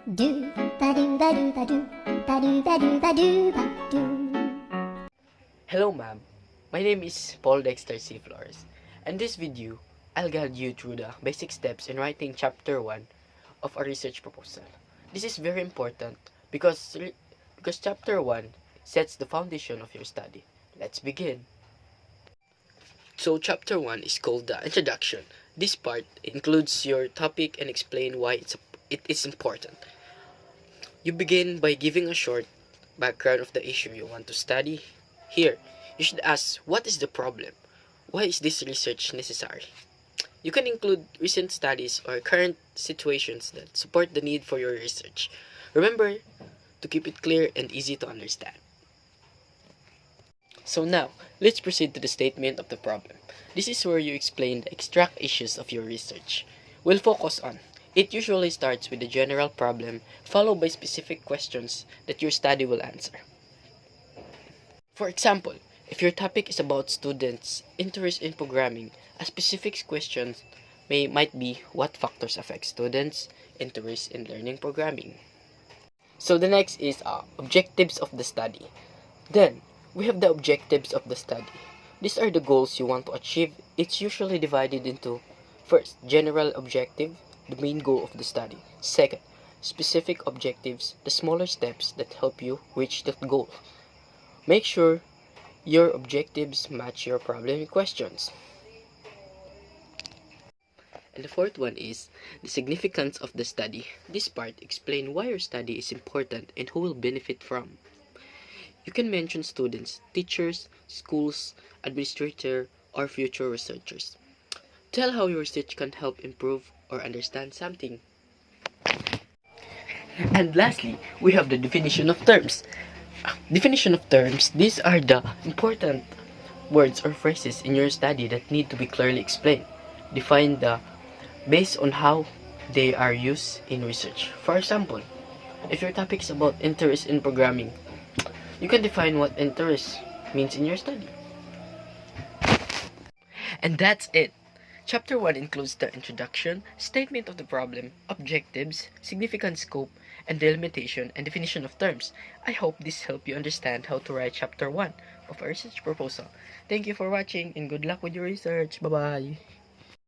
do ba do ba do ba do ba do ba do ba do ba do. Hello ma'am, my name is Paul Dexter C. Flores. In this video, I'll guide you through the basic steps in writing chapter 1 of a research proposal. This is very important because chapter 1 sets the foundation of your study. Let's begin. So chapter 1 is called the introduction. This part includes your topic and explain why it is important. You begin by giving a short background of the issue you want to study. Here, you should ask, what is the problem? Why is this research necessary? You can include recent studies or current situations that support the need for your research. Remember to keep it clear and easy to understand. So now, let's proceed to the statement of the problem. This is where you explain the extract issues of your research. We'll focus on. It usually starts with the general problem, followed by specific questions that your study will answer. For example, if your topic is about students' interest in programming, a specific question might be what factors affect students' interest in learning programming. So the next is objectives of the study. Then, we have the objectives of the study. These are the goals you want to achieve. It's usually divided into, first, general objective, the main goal of the study. Second, specific objectives, the smaller steps that help you reach that goal. Make sure your objectives match your problem questions. And the fourth one is the significance of the study. This part explains why your study is important and who will benefit from. You can mention students, teachers, schools, administrators, or future researchers. Tell how your research can help improve or understand something. And lastly, we have the definition of terms. Definition of terms, these are the important words or phrases in your study that need to be clearly explained. Define based on how they are used in research. For example, if your topic is about interest in programming, you can define what interest means in your study. And that's it. Chapter 1 includes the introduction, statement of the problem, objectives, significant scope, and delimitation and definition of terms. I hope this helped you understand how to write chapter 1 of a research proposal. Thank you for watching and good luck with your research. Bye-bye.